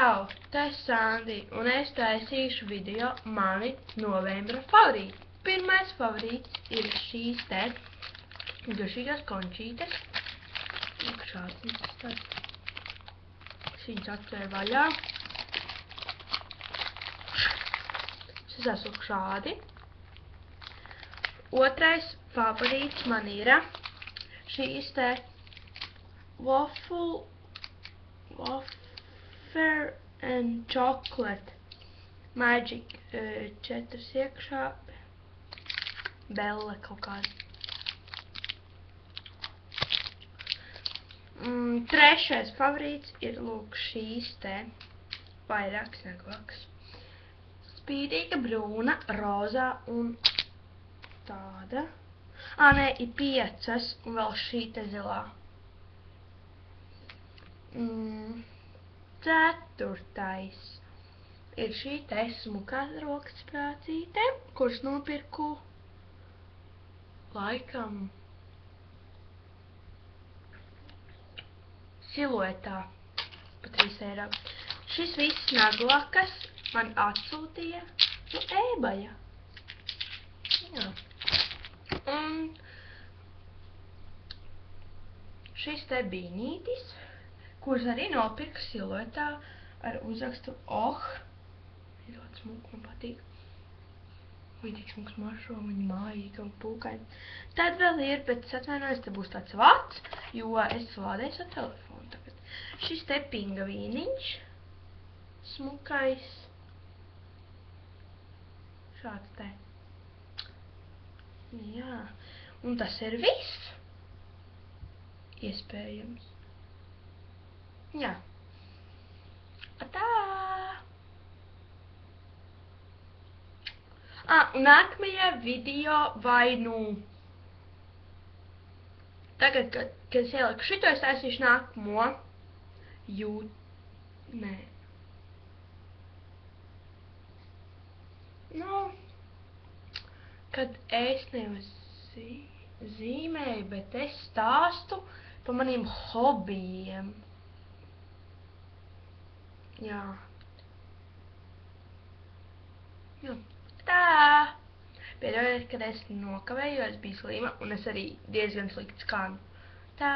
Čau, te Sandi, un es taisīšu video mani novembra favorīti. Pirmais favorīts ir šīs te garšīgās končītes. Šāds izstāst. Viņas atvēr vaļā. Šis esmu šādi. Otrais favorīts man ir šīs te waffle and chocolate magic 4 iekšā belle kaut kāda. Trešais favorīts ir lūk šīs te vairāk snieglaks. Spīdīga brūna, rozā un tāda. Nē, ir 5 un vēl šī te zilā. Ceturtais ir šī te smukās rokas sprācīte, kuras nopirku laikam siluetā pa 3 eiro. Šis viss snaglakas man atsūtīja no eBaya. Jā. Un šis te bīnītis, kuras arī nopirka siluetā ar uzrakstu Oh. Ir ļoti smuki, man patīk. Viņa tik smuks maršo, viņa mājīga un pūkaina. Tad vēl ir, bet es atvainojos, te būs tāds vats, jo es lādēju ar telefonu tagad. Šis te pingavīniņš, smukais. Šāds te. Jā, un tas ir viss. Iespējams. Jā. Atā! Un nākamajā video vai tagad, kad es ieliku šito, es taisīšu nākamo nē. Kad es nevis zīmēju, bet es stāstu par maniem hobijiem. Jā. Tā. Piedojiet, kad es nokavēju, jo es biju slima, un es arī diezgan slikti skanu. Tā.